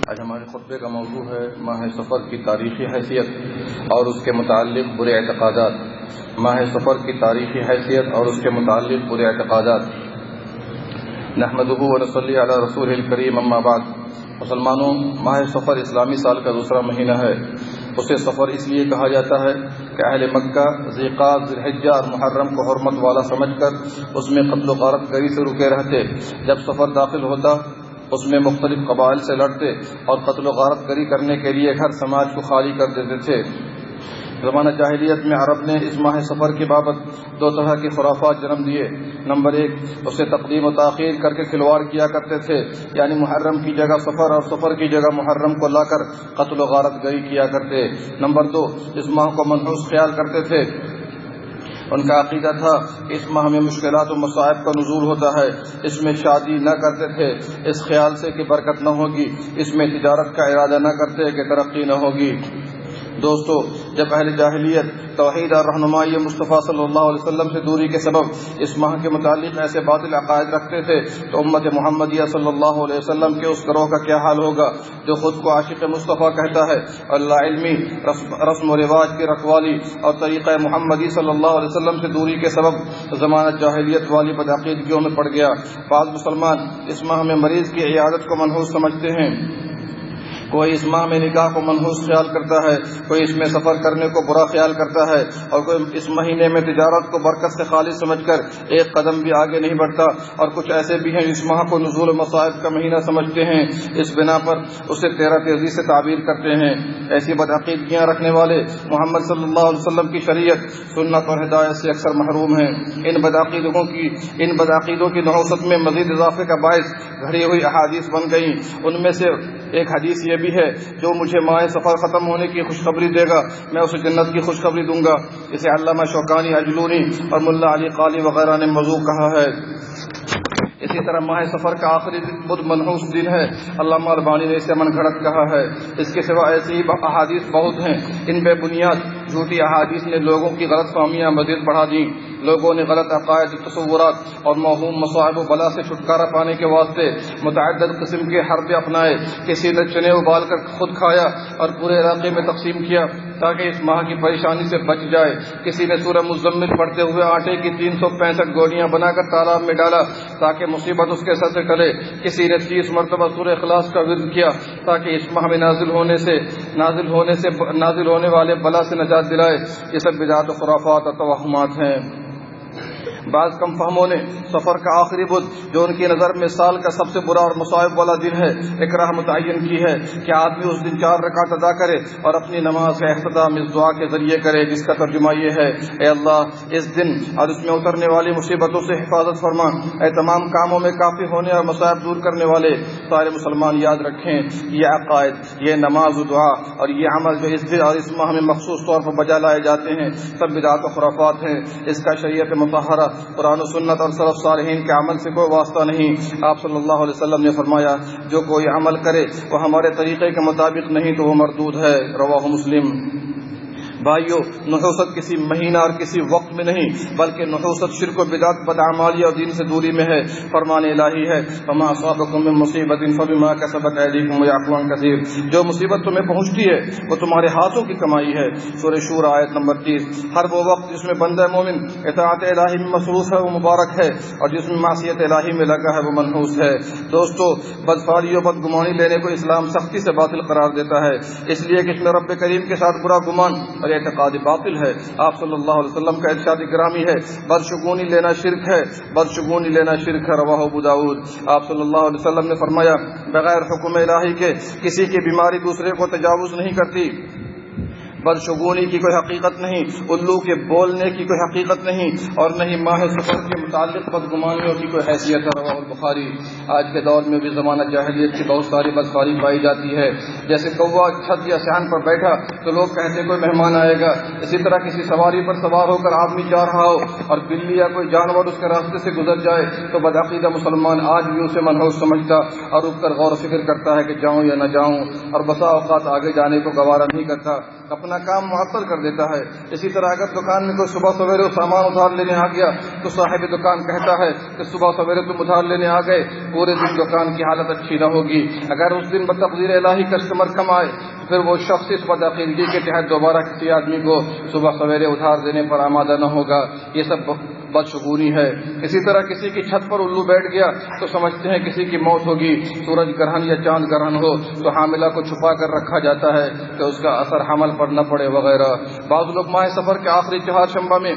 آج ہمارے خطبے کا موضوع ہے ماہ سفر کی تاریخی حیثیت اور اس کے متعلق برے اعتقادات۔ ماہ سفر کی تاریخی حیثیت اور اس کے متعلق برے اعتقادات۔ نحمدہ ونصلی علی رسولہ الکریم، اما بعد۔ مسلمانوں، ماہ سفر اسلامی سال کا دوسرا مہینہ ہے۔ اسے سفر اس لیے کہا جاتا ہے کہ اہل مکہ ذی القعدہ، ذی الحجہ اور محرم کو حرمت والا سمجھ کر اس میں قتل و غارت گری سے رکے رہتے۔ جب سفر داخل ہوتا اس میں مختلف قبائل سے لڑتے اور قتل و غارت گری کرنے کے لیے گھر سماج کو خالی کر دیتے تھے۔ زمانہ جاہلیت میں عرب نے اس ماہ سفر کی بابت دو طرح کے خرافات جنم دیے۔ نمبر ایک، اسے تقدیم و تاخیر کر کے کھلواڑ کیا کرتے تھے، یعنی محرم کی جگہ سفر اور سفر کی جگہ محرم کو لا کر قتل و غارت گری کیا کرتے۔ نمبر دو، اس ماہ کو منحوس خیال کرتے تھے۔ ان کا عقیدہ تھا کہ اس ماہ میں مشکلات و مصائب کا نزول ہوتا ہے، اس میں شادی نہ کرتے تھے اس خیال سے کہ برکت نہ ہوگی، اس میں تجارت کا ارادہ نہ کرتے کہ ترقی نہ ہوگی۔ دوستو، جب اہل جاہلیت توحید اور رہنمائی مصطفیٰ صلی اللہ علیہ وسلم سے دوری کے سبب اس ماہ کے متعلق ایسے باطل عقائد رکھتے تھے تو امت محمدیہ صلی اللہ علیہ وسلم کے اس گروہ کا کیا حال ہوگا جو خود کو عاشق مصطفیٰ کہتا ہے، اللہ علمی، رسم و رواج کی رکھوالی اور طریقہ محمدی صلی اللہ علیہ وسلم سے دوری کے سبب زمانہ جاہلیت والی بدعقیدگیوں میں پڑ گیا۔ بعض مسلمان اس ماہ میں مریض کی عیادت کو منحوس سمجھتے ہیں، کوئی اس ماہ میں نکاح کو منحوس خیال کرتا ہے، کوئی اس میں سفر کرنے کو برا خیال کرتا ہے، اور کوئی اس مہینے میں تجارت کو برکت سے خالی سمجھ کر ایک قدم بھی آگے نہیں بڑھتا، اور کچھ ایسے بھی ہیں اس ماہ کو نزول و مصائب کا مہینہ سمجھتے ہیں، اس بنا پر اسے تیرہ تیزی سے تعبیر کرتے ہیں۔ ایسی بدعقیدگیاں رکھنے والے محمد صلی اللہ علیہ وسلم کی شریعت، سنت اور ہدایت سے اکثر محروم ہیں۔ ان بدعقیدوں کی نحوست میں مزید اضافے کا باعث گھڑی ہوئی احادیث بن گئیں۔ ان میں سے ایک حدیث یہ بھی ہے، جو مجھے ماہ سفر ختم ہونے کی خوشخبری دے گا میں اسے جنت کی خوشخبری دوں گا۔ اسے علامہ شوکانی، اجلونی اور ملا علی قاری وغیرہ نے موضوع کہا ہے۔ اسی طرح ماہ سفر کا آخری بدھ منحوس دن ہے، علامہ البانی نے اسے من گھڑت کہا ہے۔ اس کے سوا ایسی ہی احادیث بہت ہیں۔ ان بے بنیاد جھوٹی احادیث نے لوگوں کی غلط فہمیاں مزید بڑھا دیں۔ لوگوں نے غلط عقائد، تصورات اور موہوم مصائب و بلا سے چھٹکارا پانے کے واسطے متعدد قسم کے حربے اپنائے۔ کسی نے چنے ابال کر خود کھایا اور پورے علاقے میں تقسیم کیا تاکہ اس ماہ کی پریشانی سے بچ جائے۔ کسی نے سورہ مزمل پڑھتے ہوئے آٹے کی 365 گولیاں بنا کر تالاب میں ڈالا تاکہ مصیبت اس کے سر سے ٹلے۔ کسی نے 30 مرتبہ سورہ اخلاص کا ورد کیا تاکہ اس ماہ میں نازل ہونے والے بلا سے نجات دلائے۔ یہ سب بدعات و خرافات اور توہمات ہیں۔ بعض کم فہموں نے سفر کا آخری بدھ، جو ان کی نظر میں سال کا سب سے برا اور مصائب والا دن ہے، ایک راہ متعین کی ہے کہ آدمی اس دن 4 رکعت ادا کرے اور اپنی نماز کا اختتام اس دعا کے ذریعے کرے، جس کا ترجمہ یہ ہے: اے اللہ، اس دن اور اس میں اترنے والی مصیبتوں سے حفاظت فرما۔ اے تمام کاموں میں کافی ہونے اور مصائب دور کرنے والے، سارے مسلمان یاد رکھیں یہ عقائد، یہ نماز و دعا اور یہ عمل جو اس دن اور اس ماہ میں مخصوص طور پر بجا لائے جاتے ہیں، سب بدعات و خرافات ہیں۔ اس کا شریعت مطہرہ، قرآن و سنت اور سلف صالحین کے عمل سے کوئی واسطہ نہیں۔ آپ صلی اللہ علیہ وسلم نے فرمایا، جو کوئی عمل کرے وہ ہمارے طریقے کے مطابق نہیں تو وہ مردود ہے۔ رواہ مسلم۔ بھائیو، نحوست کسی مہینہ اور کسی وقت میں نہیں بلکہ نحوست شرک و بدعت، بدعمالی اور دین سے دوری میں ہے۔ فرمان الہی ہے: فما اصابکم من مصیبت فبما کسبت ایدیکم ویعفو عن کثیر۔ جو مصیبت تمہیں پہنچتی ہے وہ تمہارے ہاتھوں کی کمائی ہے۔ سورہ شورى آیت نمبر 30۔ ہر وہ وقت جس میں بندہ مومن اطاعت الہی میں مصروف ہے وہ مبارک ہے، اور جس میں معصیت الہی میں لگا ہے وہ منحوس ہے۔ دوستو، بدفعلی و بدگمانی لینے کو اسلام سختی سے باطل قرار دیتا ہے، اس لیے کہ اس میں رب کریم کے ساتھ برا گمان اور اعتقاد باطل ہے۔ آپ صلی اللہ علیہ وسلم کا ارشاد گرامی ہے: بدشگونی لینا شرک ہے، بدشگونی لینا شرک ہے۔ رواہ ابو داؤد۔ آپ صلی اللہ علیہ وسلم نے فرمایا، بغیر حکم الہی کے کسی کی بیماری دوسرے کو تجاوز نہیں کرتی۔ بدشگونی کی کوئی حقیقت نہیں، الو کے بولنے کی کوئی حقیقت نہیں، اور نہ ہی ماہ سفر کے متعلق بدگمانیوں کی کوئی حیثیت ہے۔ رواہ البخاری۔ آج کے دور میں بھی زمانہ جاہلیت کی بہت ساری بدکاری پائی جاتی ہے، جیسے کوا چھت یا صحن پر بیٹھا تو لوگ کہتے کوئی مہمان آئے گا۔ اسی طرح کسی سواری پر سوار ہو کر آدمی جا رہا ہو اور بلی یا کوئی جانور اس کے راستے سے گزر جائے تو بدعقیدہ مسلمان آج بھی اسے منحوس سمجھتا اور رک کر غور و فکر کرتا ہے کہ جاؤں یا نہ جاؤں، اور بسا اوقات آگے جانے کو گوارا نہیں کرتا۔ اپنا کام معطل کر دیتا ہے۔ اسی طرح اگر دکان میں کوئی صبح سویرے سامان ادھار لینے آ گیا تو صاحب دکان کہتا ہے کہ صبح سویرے تم ادھار لینے آ گئے، پورے دن دکان کی حالت اچھی نہ ہوگی۔ اگر اس دن بتقدیر الہی کسٹمر کم آئے پھر وہ شخص اس بدعقیدگی کے تحت دوبارہ کسی آدمی کو صبح سویرے ادھار دینے پر آمادہ نہ ہوگا۔ یہ سب بدشگونی ہے۔ اسی طرح کسی کی چھت پر الو بیٹھ گیا تو سمجھتے ہیں کسی کی موت ہوگی۔ سورج گرہن یا چاند گرہن ہو تو حاملہ کو چھپا کر رکھا جاتا ہے کہ اس کا اثر حمل پر نہ پڑے وغیرہ۔ بعض لوگ ماہ سفر کے آخری چہارشنبہ میں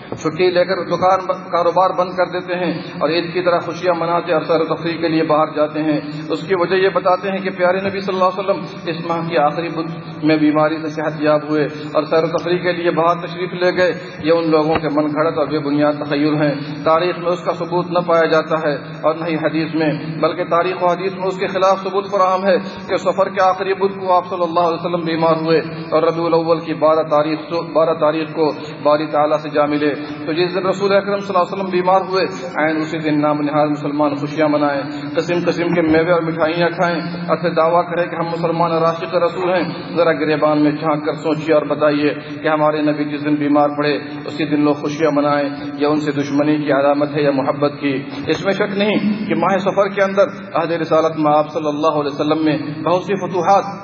چھٹی لے کر دکان کاروبار بند کر دیتے ہیں اور عید کی طرح خوشیاں مناتے اور سیر و تفریح کے لیے باہر جاتے ہیں۔ اس کی وجہ یہ بتاتے ہیں کہ پیارے نبی صلی اللہ علیہ وسلم اس ماہ کی آخری بدھ میں بیماری سے صحت یاب ہوئے اور سیر و تفریح کے لیے باہر تشریف لے گئے۔ یہ ان لوگوں کے من گھڑت اور بے بنیاد تخیل ہیں۔ تاریخ میں اس کا ثبوت نہ پایا جاتا ہے اور نہ ہی حدیث میں، بلکہ تاریخ و حدیث میں اس کے خلاف ثبوت فراہم ہے کہ سفر کے آخری بدھ کو آپ صلی اللہ علیہ وسلم بیمار ہوئے اور ربیع الاول کی 12 تاریخ کو باری تعالیٰ سے جا ملے۔ تو جس دن رسول اکرم صلی اللہ علیہ وسلم بیمار ہوئے عین اسی دن نام نہاد مسلمان خوشیاں منائیں، قسم قسم کے میوے اور مٹھائیاں کھائیں اور پھر دعویٰ کریں کہ ہم مسلمان اور عاشق رسول ہیں۔ ذرا گریبان میں جھانک کر سوچیے اور بتائیے کہ ہمارے نبی جس دن بیمار پڑے اسی دن لوگ خوشیاں منائیں، یا ان سے دشمنی کی علامت ہے یا محبت کی؟ اس میں شک نہیں کہ ماہ سفر کے اندر عہد رسالت میں آپ صلی اللہ علیہ وسلم میں بہت سی فتوحات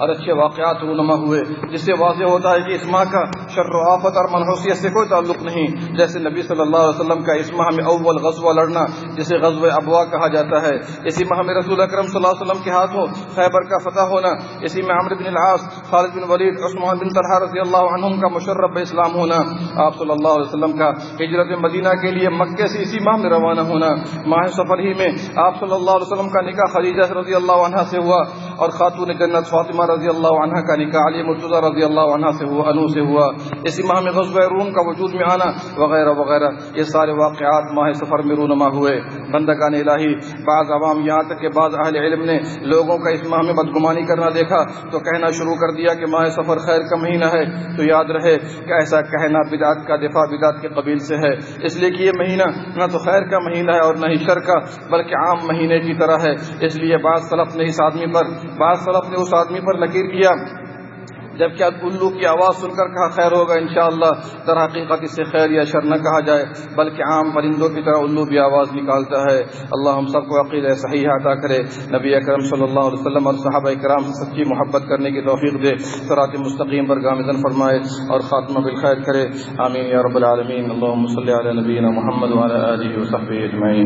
اور اچھے واقعات رونما ہوئے، جس سے واضح ہوتا ہے کہ اس ماہ کا شر و آفت اور منحوسیت سے کوئی تعلق نہیں۔ جیسے نبی صلی اللہ علیہ وسلم کا اس ماہ میں اول غزوہ لڑنا جسے غزوہ ابوا کہا جاتا ہے، اسی ماہ میں رسول اکرم صلی اللہ علیہ وسلم کے ہاتھوں خیبر کا فتح ہونا، اسی میں عمرو بن العاص، خالد بن ولید، عثمان بن طلحہ رضی اللہ عنہم کا مشرف اسلام ہونا، آپ صلی اللہ علیہ وسلم کا ہجرت مدینہ کے لیے مکے سے اسی ماہ میں روانہ ہونا، ماہ سفر ہی میں آپ صلی اللہ علیہ وسلم کا نکاح خدیجہ رضی اللہ عنہا سے ہوا اور خاتون جنت فاطمہ رضی اللہ عنہا کا نکاح علی مرتضی رضی اللہ عنہ سے ہوا، انو سے ہوا، اسی ماہ میں غزوہ روم کا وجود میں آنا وغیرہ وغیرہ۔ یہ سارے واقعات ماہ سفر میں رونما ہوئے۔ بندگان الہی، بعض عوام یہاں تک کہ بعض اہل علم نے لوگوں کا اس ماہ میں بدگمانی کرنا دیکھا تو کہنا شروع کر دیا کہ ماہ سفر خیر کا مہینہ ہے۔ تو یاد رہے کہ ایسا کہنا بدعت کا دفاع بدعت کے قبیل سے ہے، اس لیے کہ یہ مہینہ نہ تو خیر کا مہینہ ہے اور نہ ہی شر کا، بلکہ عام مہینے کی طرح ہے۔ اس لیے بعض سلف نے اس آدمی پر لکیر کیا جبکہ الو کی آواز سن کر کہا خیر ہوگا انشاءاللہ، در حقیقت اس سے خیر یا شر نہ کہا جائے بلکہ عام پرندوں کی طرح الو بھی آواز نکالتا ہے۔ اللہ ہم سب کو عقیدہ صحیح عطا کرے، نبی اکرم صلی اللہ علیہ وسلم اور صحابہ کرام سے سچی محبت کرنے کی توفیق دے، صراط مستقیم پر گامزن فرمائے اور خاتمہ بالخیر کرے، آمین یا رب العالمین۔ اللہم صلی علی نبینا محمد وعلی آلہ وصحبہ اجمعین۔